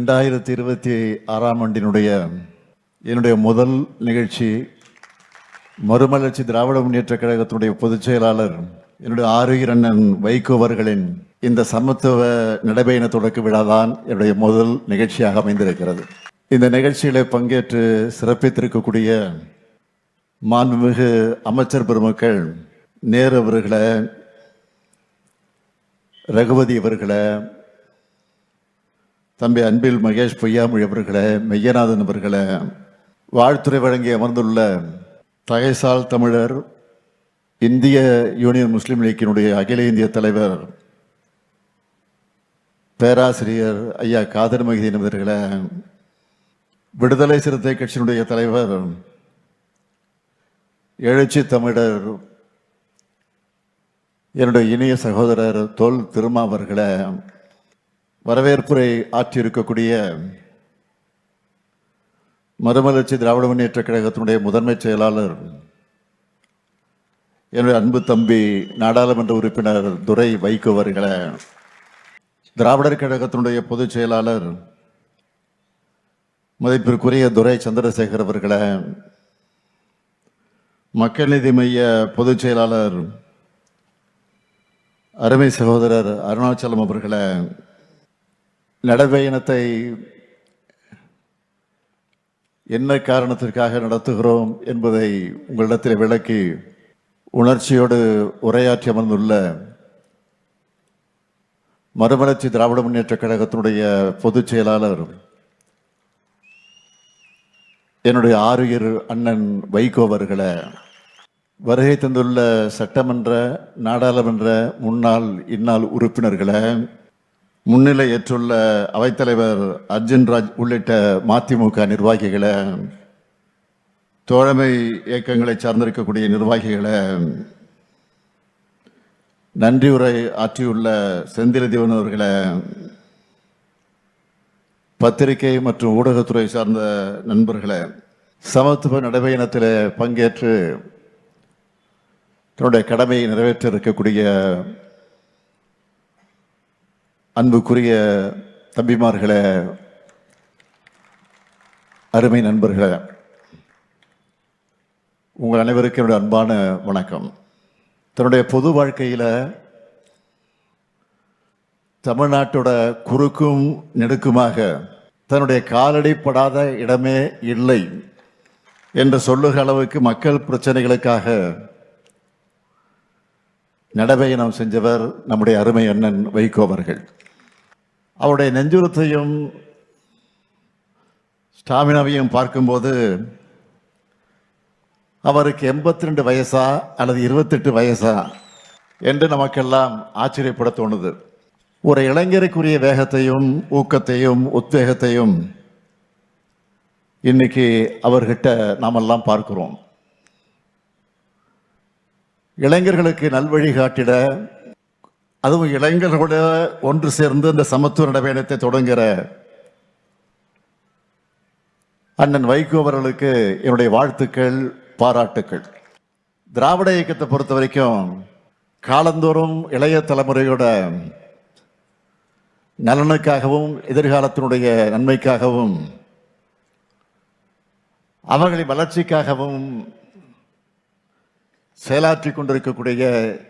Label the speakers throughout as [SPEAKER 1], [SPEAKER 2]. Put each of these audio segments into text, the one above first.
[SPEAKER 1] 2026 என்னுடைய முதல் நிகழ்ச்சி மறுமலர்ச்சி திராவிட முன்னேற்ற கழகத்தினுடைய பொதுச் செயலாளர் என்னுடைய ஆருயிர் அண்ணன் வைகோ அவர்களின் இந்த சமத்துவ நடைபயண தொடக்க விழாதான் என்னுடைய முதல் நிகழ்ச்சியாக அமைந்திருக்கிறது. இந்த நிகழ்ச்சியில பங்கேற்று சிறப்பித்திருக்கக்கூடிய மாண்புமிகு அமைச்சர் பெருமக்கள் நேரு அவர்களை, ரகுபதி அவர்களை, தம்பி அன்பில் மகேஷ் பொய்யாமொழி அவர்களை, மெய்யநாதன் அவர்களை, வாழ்த்துறை வழங்கி அமர்ந்துள்ள தகைசால் தமிழர் இந்திய யூனியன் முஸ்லீம் லீக்கினுடைய அகில இந்திய தலைவர் பேராசிரியர் ஐயா காதர் மொஹிதீன் அவர்களை, விடுதலை சிறுத்தை கட்சியினுடைய தலைவர் எழுச்சி தமிழர் என்னுடைய இனிய சகோதரர் தொல் திருமா அவர்களை, வரவேற்புரை ஆற்றியிருக்கக்கூடிய மறுமலர்ச்சி திராவிட முன்னேற்ற கழகத்தினுடைய முதன்மை செயலாளர் என்னுடைய அன்பு தம்பி நாடாளுமன்ற உறுப்பினர் துரை வைகோ அவர்களை, திராவிடர் கழகத்தினுடைய பொதுச் செயலாளர் மதிப்பிற்குரிய துரை சந்திரசேகர் அவர்களை, மக்கள் நீதி மைய பொதுச் செயலாளர் அருமை சகோதரர் அருணாச்சலம் அவர்களை, நடைபயணத்தை என்ன காரணத்திற்காக நடத்துகிறோம் என்பதை உங்களிடத்தில் விளக்கி உணர்ச்சியோடு உரையாற்றி அமர்ந்துள்ள மறுமலர்ச்சி திராவிட முன்னேற்ற கழகத்தினுடைய பொதுச் செயலாளர் என்னுடைய ஆருயிர் அண்ணன் வைகோ அவர்களை, வருகை தந்துள்ள சட்டமன்ற நாடாளுமன்ற முன்னாள் இந்நாள் உறுப்பினர்களை, முன்னிலை ஏற்றுள்ள அவைத்தலைவர் அர்ஜுன் ராஜ் உள்ளிட்ட மதிமுக நிர்வாகிகளை, தோழமை இயக்கங்களை சார்ந்திருக்கக்கூடிய நிர்வாகிகளை, நன்றியுரை ஆற்றியுள்ள செந்தில் தேவன் அவர்களை, பத்திரிகை மற்றும் ஊடகத்துறை சார்ந்த நண்பர்களை, சமத்துவ நடைபயணத்தில் பங்கேற்று தன்னுடைய கடமையை நிறைவேற்ற இருக்கக்கூடிய அன்புக்குரிய தம்பிமார்களே, அருமை நண்பர்களே, உங்கள் அனைவருக்கும் என்னுடைய அன்பான வணக்கம். தன்னுடைய பொது வாழ்க்கையில் தமிழ்நாட்டோட குறுக்கும் நெடுக்குமாக தன்னுடைய காலடிப்படாத இடமே இல்லை என்று சொல்லுகிற அளவுக்கு மக்கள் பிரச்சனைகளுக்காக நடைபயணம் செஞ்சவர் நம்முடைய அருமை அண்ணன் வைகோ அவர்கள். அவருடைய நெஞ்சுரத்தையும் ஸ்டாமினாவையும் பார்க்கும்போது அவருக்கு 82 வயசா அல்லது 28 வயசா என்று நமக்கெல்லாம் ஆச்சரியப்பட தோணுது. ஒரு இளைஞருக்குரிய வேகத்தையும் ஊக்கத்தையும் உத்வேகத்தையும் இன்னைக்கு அவர்கிட்ட நாமெல்லாம் பார்க்கிறோம். இளைஞர்களுக்கு நல்வழி காட்டிட, அதுவும் இளைஞர்களோட ஒன்று சேர்ந்து இந்த சமத்துவ நடைபயணத்தை தொடங்குகிற அண்ணன் வைகோ அவர்களுக்கு என்னுடைய வாழ்த்துக்கள், பாராட்டுக்கள். திராவிட இயக்கத்தை பொறுத்த வரைக்கும் காலந்தோறும் இளைய தலைமுறையோட நலனுக்காகவும் எதிர்காலத்தினுடைய நன்மைக்காகவும் அவர்களின் வளர்ச்சிக்காகவும் செயலாற்றி கொண்டிருக்கக்கூடிய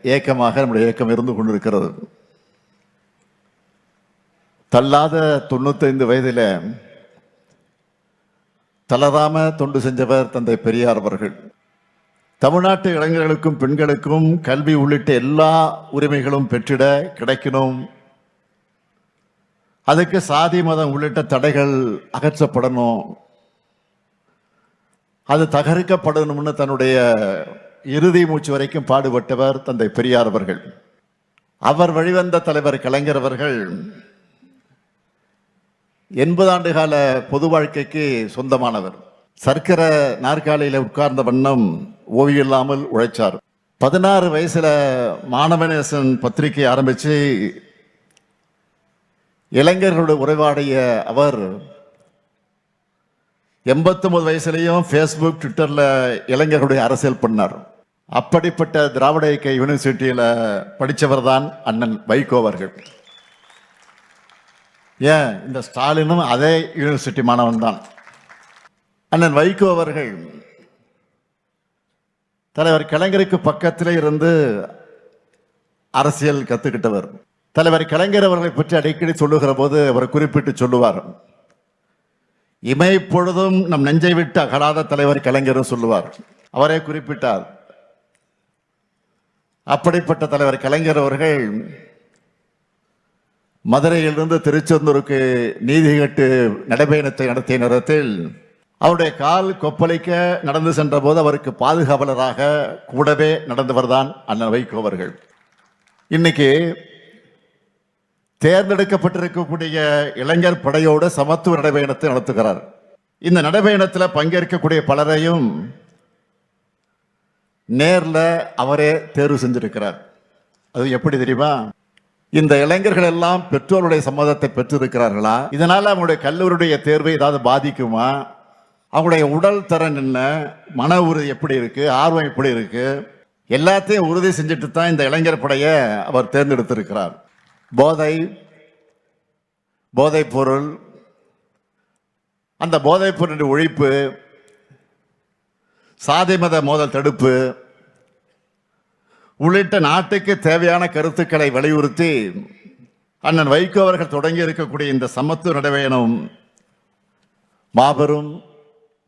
[SPEAKER 1] இயக்கமாக நம்முடைய இயக்கம் இருந்து கொண்டிருக்கிறது. தள்ளாத 95 வயதில் தளராம தொண்டு செஞ்சவர் தந்தை பெரியார் அவர்கள். தமிழ்நாட்டு இளைஞர்களுக்கும் பெண்களுக்கும் கல்வி உள்ளிட்ட எல்லா உரிமைகளும் பெற்றிட கிடைக்கணும், அதுக்கு சாதி மதம் உள்ளிட்ட தடைகள் அகற்றப்படணும், அது தகர்க்கப்படணும்னு தன்னுடைய இறுதி மூச்சு வரைக்கும் பாடுபட்டவர் தந்தை பெரியார் அவர்கள். அவர் வழிவந்த தலைவர் கலைஞர் அவர்கள் 80 ஆண்டு கால பொது வாழ்க்கைக்கு சொந்தமானவர். சர்க்கர நாற்காலியில உட்கார்ந்த வண்ணம் ஓய்வில்லாமல் உழைச்சார். 16 வயசுல மாணவநேசன் பத்திரிகை ஆரம்பிச்சு இளைஞர்களோட உறவாடிய அவர் 89 வயசுலையும் ஃபேஸ்புக், ட்விட்டர்ல இளைஞர்களுடைய அரசியல் பண்ணார். அப்படிப்பட்ட திராவிட இயக்க யூனிவர்சிட்டியில படித்தவர் தான் அண்ணன் வைகோ அவர்கள். ஏன் இந்த ஸ்டாலினும் அதே யூனிவர்சிட்டி மாணவன் தான். அண்ணன் வைகோ அவர்கள் தலைவர் கலைஞருக்கு பக்கத்திலே இருந்து அரசியல் கத்துக்கிட்டவர். தலைவர் கலைஞர் அவர்களை பற்றி அடிக்கடி சொல்லுகிற போது அவர் குறிப்பிட்டு சொல்லுவார், இமைப்பொழுதும் நம் நெஞ்சை விட்டு அகலாத தலைவர் கலைஞரும் சொல்லுவார். அவரே குறிப்பிட்டார். அப்படிப்பட்ட தலைவர் கலைஞர் அவர்கள் மதுரையிலிருந்து திருச்செந்தூருக்கு நீதி கேட்டு நடைபயணத்தை நடத்திய நேரத்தில் அவருடைய கால் கொப்பளிக்க நடந்து சென்ற போது அவருக்கு பாதுகாவலராக கூடவே நடந்தவர் தான் அண்ணன் வைகோ அவர்கள். இன்னைக்கு தேர்ந்தெடுக்கப்பட்டிருக்கக்கூடிய இளைஞர் படையோடு சமத்துவ நடைபயணத்தை நடத்துகிறார். இந்த நடைபயணத்தில் பங்கேற்கக்கூடிய பலரையும் நேர்ல அவரே தேர்வு செஞ்சிருக்கிறார். அது எப்படி தெரியுமா? இந்த இளைஞர்கள் எல்லாம் பெற்றோருடைய சம்மதத்தை பெற்றிருக்கிறார்களா? இதனால அவங்களுடைய கல்லூரியுடைய தேர்வை ஏதாவது பாதிக்குமா? அவங்களுடைய உடல் தரம் என்ன, மன உறுதி எப்படி இருக்கு, ஆர்வம் எப்படி இருக்கு, எல்லாத்தையும் உறுதி செஞ்சுட்டு தான் இந்த இளைஞர் படையை அவர் தேர்ந்தெடுத்திருக்கிறார். போதைப் பொருள், அந்த போதைப் பொருளின் ஒழிப்பு, சாதி மத மோதல் தடுப்பு உள்ளிட்ட நாட்டுக்கு தேவையான கருத்துக்களை வலியுறுத்தி அண்ணன் வைகோ அவர்கள் தொடங்கி இருக்கக்கூடிய இந்த சமத்துவ நடைபயணம் மாபெரும்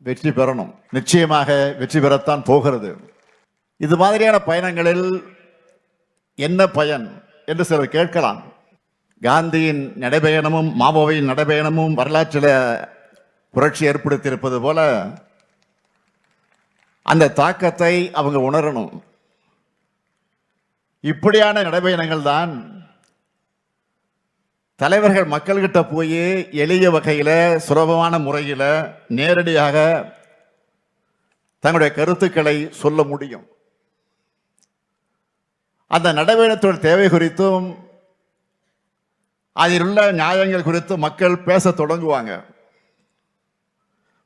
[SPEAKER 1] வெற்றி பெறணும். நிச்சயமாக வெற்றி பெறத்தான் போகிறது. இது மாதிரியான பயணங்களில் என்ன பயன் என்று சிலர் கேட்கலாம். காந்தியின் நடைபயணமும் மாவோவின் நடைபயணமும் வரலாற்றில் புரட்சி ஏற்படுத்தி இருப்பது போல அந்த தாக்கத்தை அவங்க உணரணும். இப்படியான நடைபயணங்கள் தான் தலைவர்கள் மக்கள்கிட்ட போய் எளிய வகையில் சுலபமான முறையில் நேரடியாக தங்களுடைய கருத்துக்களை சொல்ல முடியும். அந்த நடைபயணத்தோட தேவை குறித்தும் அதில் உள்ள நியாயங்கள் குறித்து மக்கள் பேச தொடங்குவாங்க.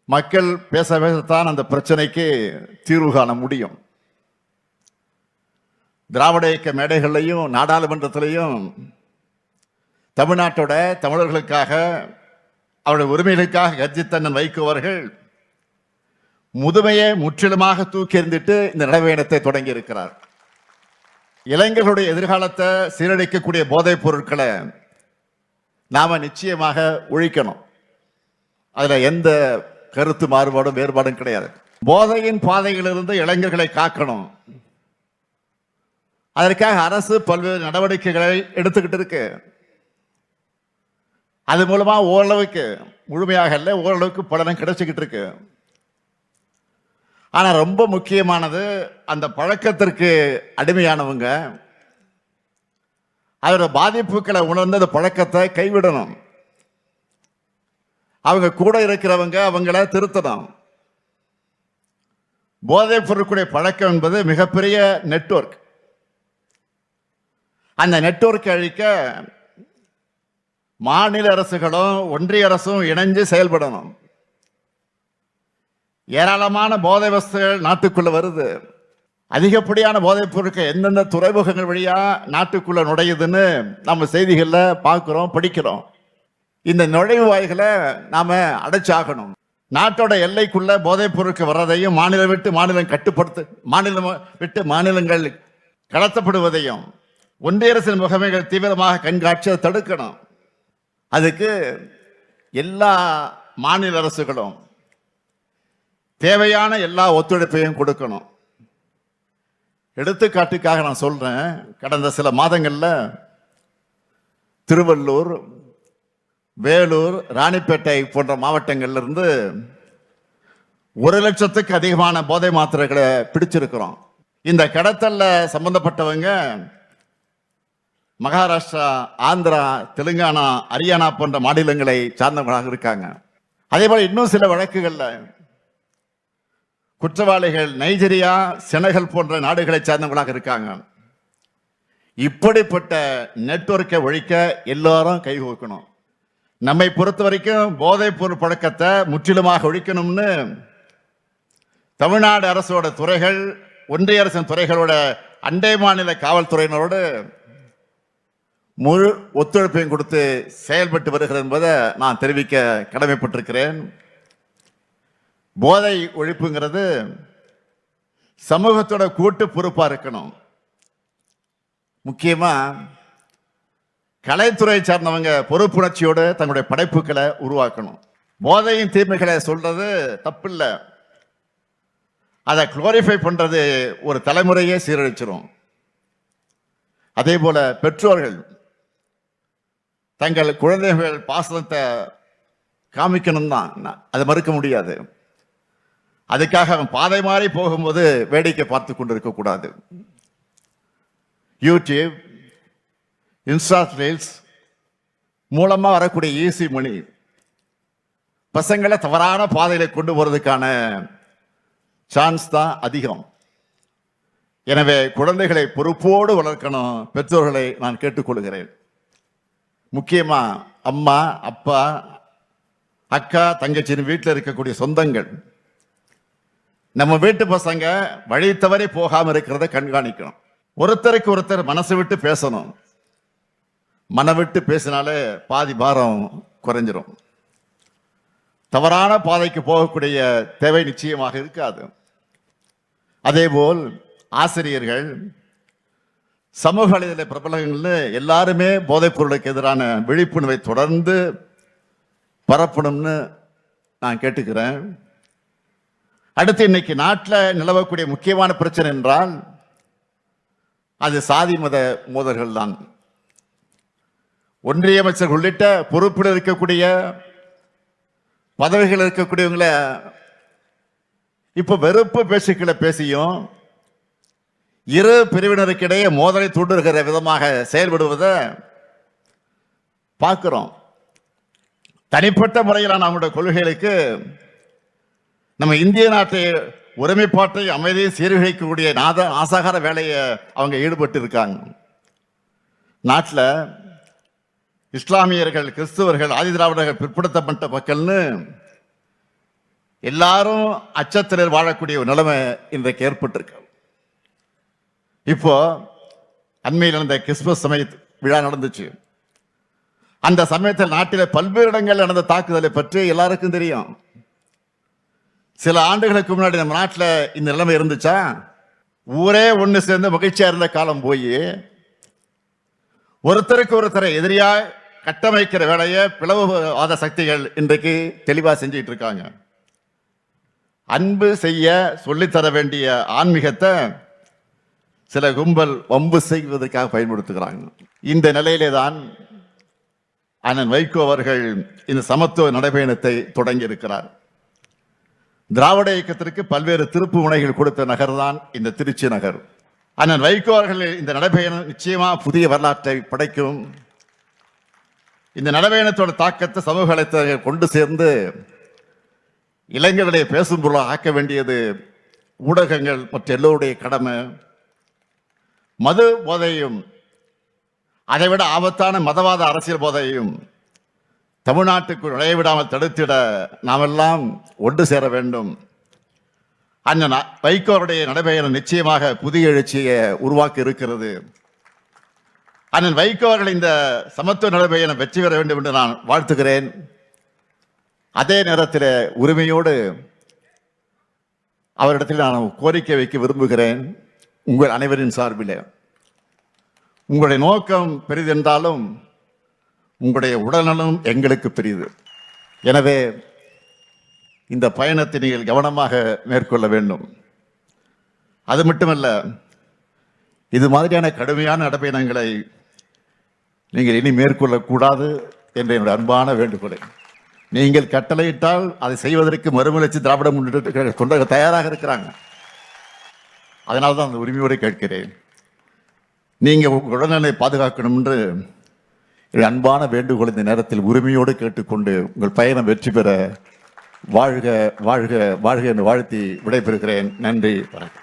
[SPEAKER 1] மக்கள் பேச பேசத்தான் அந்த பிரச்சனைக்கு தீர்வு காண முடியும். திராவிட இயக்க மேடைகள்லையும் நாடாளுமன்றத்திலையும் தமிழ்நாட்டோட தமிழர்களுக்காக அவருடைய உரிமைகளுக்காக கர்ஜித்தண்ணன் வைகோ அவர்கள் முதுமையை முற்றிலுமாக தூக்கி எறிந்துட்டு இந்த நடைபயணத்தை தொடங்கி இருக்கிறார். இளைஞர்களுடைய எதிர்காலத்தை சீரழிக்கக்கூடிய போதைப் பொருட்களை நாம நிச்சயமாக ஒழிக்கணும். அதுல எந்த கருத்து மாறுபாடும் வேறுபாடும் கிடையாது. போதையின் பாதையிலிருந்து இளைஞர்களை காக்கணும். அதற்காக அரசு பல்வேறு நடவடிக்கைகளை எடுத்துக்கிட்டு இருக்கு. அது மூலமா ஓரளவுக்கு, முழுமையாக இல்லை, ஓரளவுக்கு பலனும் கிடைச்சிக்கிட்டு இருக்கு. ஆனா ரொம்ப முக்கியமானது, அந்த பழக்கத்திற்கு அடிமையானவங்க அதோட பாதிப்புகளை உணர்ந்து அந்த பழக்கத்தை கைவிடணும். அவங்க கூட இருக்கிறவங்க அவங்கள திருத்தணும். போதைப் பொருட்களுடைய பழக்கம் என்பது மிகப்பெரிய நெட்வொர்க். அந்த நெட்வொர்க்கை அழிக்க மாநில அரசுகளும் ஒன்றிய அரசும் இணைஞ்சு செயல்படணும். ஏராளமான போதை வஸ்துகள் நாட்டுக்குள்ள வருது. அதிகப்படியான போதைப் பொருட்கள் எந்தெந்த துறைமுகங்கள் வழியா நாட்டுக்குள்ள நுழையுதுன்னு நம்ம செய்திகள்ல பார்க்கிறோம், படிக்கிறோம். இந்த நுழைவு வாய்களை நாம அடைச்சாகணும். நாட்டோட எல்லைக்குள்ள போதைப் பொருட்கள் வர்றதையும் மாநிலம் விட்டு மாநிலம் கட்டுப்படுத்த, மாநிலம் விட்டு மாநிலங்கள் கடத்தப்படுவதையும் ஒன்றிய அரசின் முகமைகள் தீவிரமாக கண்காட்சியை தடுக்கணும். அதுக்கு எல்லா மாநில அரசுகளும் தேவையான எல்லா ஒத்துழைப்பையும் கொடுக்கணும். எடுத்துக்காட்டுக்காக நான் சொல்றேன், கடந்த சில மாதங்கள்ல திருவள்ளூர், வேலூர், ராணிப்பேட்டை போன்ற மாவட்டங்கள்ல இருந்து 1,00,000த்துக்கு அதிகமான போதை மாத்திரைகளை பிடிச்சிருக்கிறோம். இந்த கடத்தல்ல சம்பந்தப்பட்டவங்க மகாராஷ்டிரா, ஆந்திரா, தெலுங்கானா, ஹரியானா போன்ற மாநிலங்களை சார்ந்தவர்களாக இருக்காங்க. அதே போல இன்னும் சில வழக்குகள்ல குற்றவாளிகள் நைஜீரியா, செனகல் போன்ற நாடுகளை சார்ந்தவர்களாக இருக்காங்க. இப்படிப்பட்ட நெட்வொர்க்கை ஒழிக்க எல்லாரும் கைகோக்கணும். நம்மை பொறுத்த வரைக்கும் போதைப் பொருள் பழக்கத்தை முற்றிலுமாக ஒழிக்கணும்னு தமிழ்நாடு அரசோட துறைகள், ஒன்றிய அரசின் துறைகளோட, அண்டை மாநில காவல்துறையினரோடு முழு ஒத்துழைப்பையும் கொடுத்து செயல்பட்டு வருகிறது என்பதை நான் தெரிவிக்க கடமைப்பட்டிருக்கிறேன். போதை ஒழிப்புங்கிறது சமூகத்தோட கூட்டு பொறுப்பா இருக்கணும். முக்கியமா கலைத்துறை சார்ந்தவங்க பொறுப்புணர்ச்சியோடு தங்களுடைய படைப்புகளை உருவாக்கணும். போதையின் தீமைகளை சொல்றது தப்பில்லை, அதை குளோரிஃபை பண்றது ஒரு தலைமுறையே சீரழிச்சிரும். அதே போல பெற்றோர்கள் தங்கள் குழந்தைகள் பாசனத்தை காமிக்கணும் தான், அதை மறுக்க முடியாது. அதுக்காக அவன் பாதை மாறி போகும்போது வேடிக்கை பார்த்து கொண்டிருக்க கூடாது. யூடியூப், இன்ஸ்டா ரீல்ஸ் மூலமா வரக்கூடிய ஈஸி மணி பசங்களை தவறான பாதையில கொண்டு போறதுக்கான சான்ஸ் தான் அதிகம். எனவே குழந்தைகளை பொறுப்போடு வளர்க்கணும் பெற்றோர்களை நான் கேட்டுக்கொள்கிறேன். முக்கியமா அம்மா, அப்பா, அக்கா, தங்கச்சின்னு வீட்டில் இருக்கக்கூடிய சொந்தங்கள் நம்ம வீட்டு பசங்க வழி தவறி போகாம இருக்கிறத கண்காணிக்கணும். ஒருத்தருக்கு ஒருத்தர் மனசு விட்டு பேசணும். மன விட்டு பேசினாலே பாதி பாரம் குறைஞ்சிரும். தவறான பாதைக்கு போகக்கூடிய தேவை நிச்சயமாக இருக்காது. அதேபோல் ஆசிரியர்கள், சமூக வலைதள பிரபலங்கள் எல்லாருமே போதைப் பொருளுக்கு எதிரான விழிப்புணர்வை தொடர்ந்து பரப்பணும்னு நான் கேட்டுக்கிறேன். அடுத்து இன்னைக்கு நாட்டில் நிலவக்கூடிய முக்கியமான பிரச்சனை என்றால் அது சாதி மத மோதல்கள் தான். ஒன்றிய அமைச்சர் உள்ளிட்ட பொறுப்பில் இருக்கக்கூடிய பதவிகள் இருக்கக்கூடியவங்கள இப்ப வெறுப்பு பேச்சுக்களை பேசியும் இரு பிரிவினருக்கிடையே மோதலை தூண்டுகிற விதமாக செயல்படுவதை பார்க்கிறோம். தனிப்பட்ட முறையிலான அவங்களுடைய கொள்கைகளுக்கு நம்ம இந்திய நாட்டை ஒருமைப்பாட்டை அமைதியை சீர்குலைக்கக்கூடிய ஆசாகார வேலையை அவங்க ஈடுபட்டு இருக்காங்க. நாட்டில் இஸ்லாமியர்கள், கிறிஸ்துவர்கள், ஆதி திராவிடர்கள், பிற்படுத்தப்பட்ட மக்கள்னு எல்லாரும் அச்சத்தில் வாழக்கூடிய ஒரு நிலைமை இன்றைக்கு ஏற்பட்டிருக்கு. இப்போ அண்மையில் நடந்த கிறிஸ்துமஸ் சமய விழா நடந்துச்சு. அந்த சமயத்தில் நாட்டில் பல்வேறு இடங்கள் நடந்த தாக்குதலை பற்றி எல்லாருக்கும் தெரியும். சில ஆண்டுகளுக்கு முன்னாடி நம்ம நாட்டில் இந்த நிலைமை இருந்துச்சா? ஊரே ஒன்று சேர்ந்து மகிழ்ச்சியா இருந்த காலம் போய் ஒருத்தருக்கு ஒருத்தரை எதிரியா கட்டமைக்கிற வேலையை பிளவுவாத சக்திகள் இன்றைக்கு தெளிவா செஞ்சிட்டு இருக்காங்க. அன்பு செய்ய சொல்லித்தர வேண்டிய ஆன்மீகத்தை சில கும்பல் வம்பு செய்வதற்காக பயன்படுத்துகிறாங்க. இந்த நிலையிலே தான் அண்ணன் வைகோ அவர்கள் இந்த சமத்துவ நடைபயணத்தை தொடங்கி இருக்கிறார். திராவிட இயக்கத்திற்கு பல்வேறு திருப்பு முனைகள் கொடுத்த நகர் தான் இந்த திருச்சி நகர். அண்ணன் வைகோ அவர்கள் இந்த நடைபயணம் நிச்சயமா புதிய வரலாற்றை படைக்கும். இந்த நடைபயணத்தோட தாக்கத்தை சமூக வலைத்தளங்கள் கொண்டு சேர்ந்து இளைஞர்களை பேசும் பொருளாக ஆக்க வேண்டியது ஊடகங்கள் மற்ற எல்லோருடைய கடமை. மது போதையும் அதைவிட ஆபத்தான மதவாத அரசியல் போதையும் தமிழ்நாட்டுக்குள் நுழையவிடாமல் தடுத்திட நாமெல்லாம் ஒன்று சேர வேண்டும். அண்ணன் வைகோருடைய நடைபயணம் நிச்சயமாக புதிய எழுச்சியை உருவாக்க இருக்கிறது. அண்ணன் வைகோ அவர்கள் இந்த சமத்துவ நடைபயணம் வெற்றி பெற வேண்டும் என்று நான் வாழ்த்துகிறேன். அதே நேரத்தில் உரிமையோடு அவரிடத்தில் நான் கோரிக்கை வைக்க விரும்புகிறேன். உங்கள் அனைவரின் சார்பில் உங்களுடைய நோக்கம் பெரிதென்றாலும் உங்களுடைய உடல்நலம் எங்களுக்கு பெரியது. எனவே இந்த பயணத்தை நீங்கள் கவனமாக மேற்கொள்ள வேண்டும். அது மட்டுமல்ல, இது மாதிரியான கடுமையான நடைபயணங்களை நீங்கள் இனி மேற்கொள்ளக்கூடாது என்ற என்னுடைய அன்பான வேண்டுகோளை நீங்கள் கட்டளையிட்டால் அதை செய்வதற்கு மறுமலர்ச்சி திராவிட முன்னேற்ற கொண்ட தயாராக இருக்கிறாங்க. அதனால தான் அந்த உரிமையோடு கேட்கிறேன். நீங்கள் உங்கள் உடல்நலை பாதுகாக்கணும் என்று அன்பான வேண்டுகோள் இந்த நேரத்தில் உரிமையோடு கேட்டுக்கொண்டு உங்கள் பயணம் வெற்றி பெற வாழ்க வாழ்க வாழ்க என்று வாழ்த்தி விடைபெறுகிறேன். நன்றி, வணக்கம்.